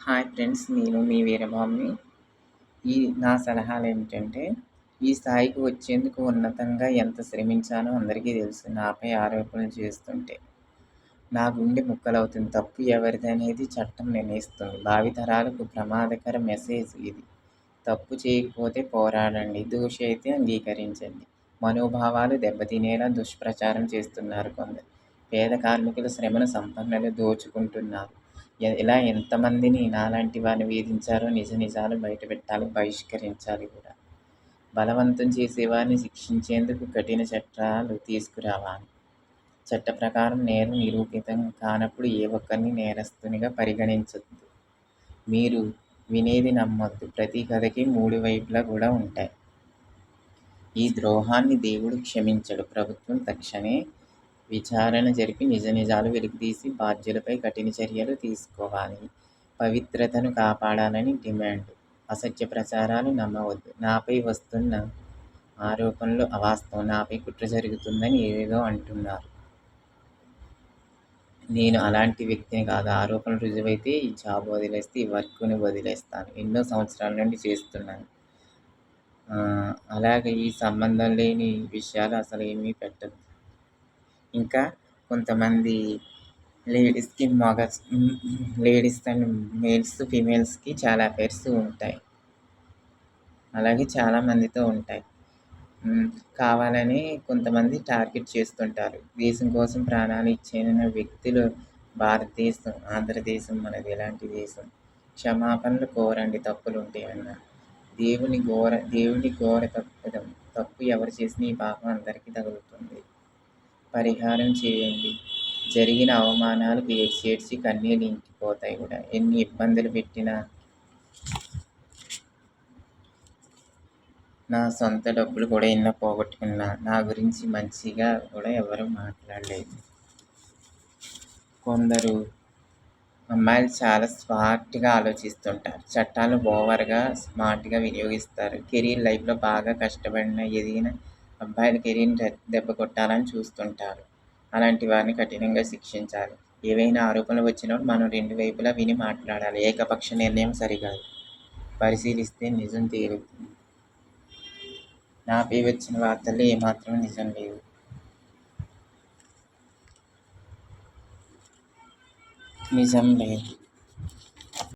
Hi friends. నేను మీ వీరబాబుని. నా సలహాలేమిటంటే, ఈ స్థాయికి వచ్చేందుకు ఉన్నతంగా ఎంత శ్రమించానో అందరికీ తెలుసు. నాపై ఆరోపణలు చేస్తుంటే, నా గుండె ముక్కలవుతుంది. తప్పు ఎవరిదనేది చట్టం నిర్ణయిస్తుంది. భావితరాలకు ప్రమాదకర మెసేజ్ ఇది. తప్పు చేయకపోతే పోరాడండి. దోషి అయితే అంగీకరించండి. మనోభావాలు దెబ్బతినేలా దుష్ప్రచారం చేస్తున్నారు కొందరు. పేద కార్మికుల శ్రమను సంపన్నులు దోచుకుంటున్నారు. ఇలా ఎంతమందిని నాలాంటి వారిని వేధించారో నిజాలు బయటపెట్టాలి, బహిష్కరించాలి కూడా. బలవంతం చేసేవారిని శిక్షించేందుకు కఠిన చట్టాలు తీసుకురావాలి. చట్ట ప్రకారం నేరం నిరూపితం కానప్పుడు ఏ ఒక్కరిని నేరస్తునిగా పరిగణించొద్దు. మీరు వినేది నమ్మొద్దు. ప్రతి కథకి 3 వైపులా కూడా ఉంటాయి. ఈ ద్రోహాన్ని దేవుడు క్షమించడు. ప్రభుత్వం తక్షణమే విచారణ జరిపి నిజాలు వెలికితీసి బాధ్యులపై కఠిన చర్యలు తీసుకోవాలి. పవిత్రతను కాపాడాలని డిమాండ్. అసత్య ప్రచారాలు నమ్మవద్దు. నాపై వస్తున్న ఆరోపణలు అవాస్తవం. నాపై కుట్ర జరుగుతుందని ఏదేదో అంటున్నారు. నేను అలాంటి వ్యక్తిని కాదు. ఆరోపణలు రుజువైతే ఈ జాబ్ వదిలేస్తే, ఈ వర్క్‌ని వదిలేస్తాను. ఎన్నో సంవత్సరాల నుండి చేస్తున్నాను. అలాగే ఈ సంబంధం లేని విషయాలు అసలు ఏమీ పెట్టొద్దు. ఇంకా కొంతమంది లేడీస్ అండ్ మేల్స్, ఫీమేల్స్‌కి చాలా అఫైర్స్ ఉంటాయి. అలాగే చాలామందితో ఉంటాయి. కావాలని కొంతమంది టార్గెట్ చేస్తుంటారు. దేశం కోసం ప్రాణాలు ఇచ్చిన వ్యక్తులు భారతదేశం, ఆంధ్రదేశం మనది. ఎలాంటి దేశం? క్షమాపణలు కోరండి తప్పులుంటే అన్నారు. దేవుని ఘోర తప్పు ఎవరు చేసినా ఈ పాపం అందరికీ తగులుతుంది. పరిహారం చేయండి. జరిగిన అవమానాలకు ఏడ్చి కన్నీళ్ళు ఇంకిపోతాయి కూడా. ఎన్ని ఇబ్బందులు పెట్టినా నా సొంత డబ్బులు కూడా ఎన్నో పోగొట్టుకున్నా. నా గురించి మంచిగా కూడా ఎవరు మాట్లాడలేదు. కొందరు అమ్మాయిలు చాలా స్మార్ట్‌గా ఆలోచిస్తుంటారు. చట్టాలను ఓవర్‌గా స్మార్ట్‌గా వినియోగిస్తారు. కెరీర్ లైఫ్‌లో బాగా కష్టపడిన, ఎదిగిన అబ్బాయిల కెరీర్‌ని దెబ్బ కొట్టాలని చూస్తుంటారు. అలాంటి వారిని కఠినంగా శిక్షించాలి. ఏవైనా ఆరోపణలు వచ్చినప్పుడు మనం 2 వైపులా విని మాట్లాడాలి. ఏకపక్ష నిర్ణయం సరికాదు. పరిశీలిస్తే నిజం తేలుతుంది. నాపై వచ్చిన వార్తల్లో ఏమాత్రం నిజం లేదు. నిజం లేదు.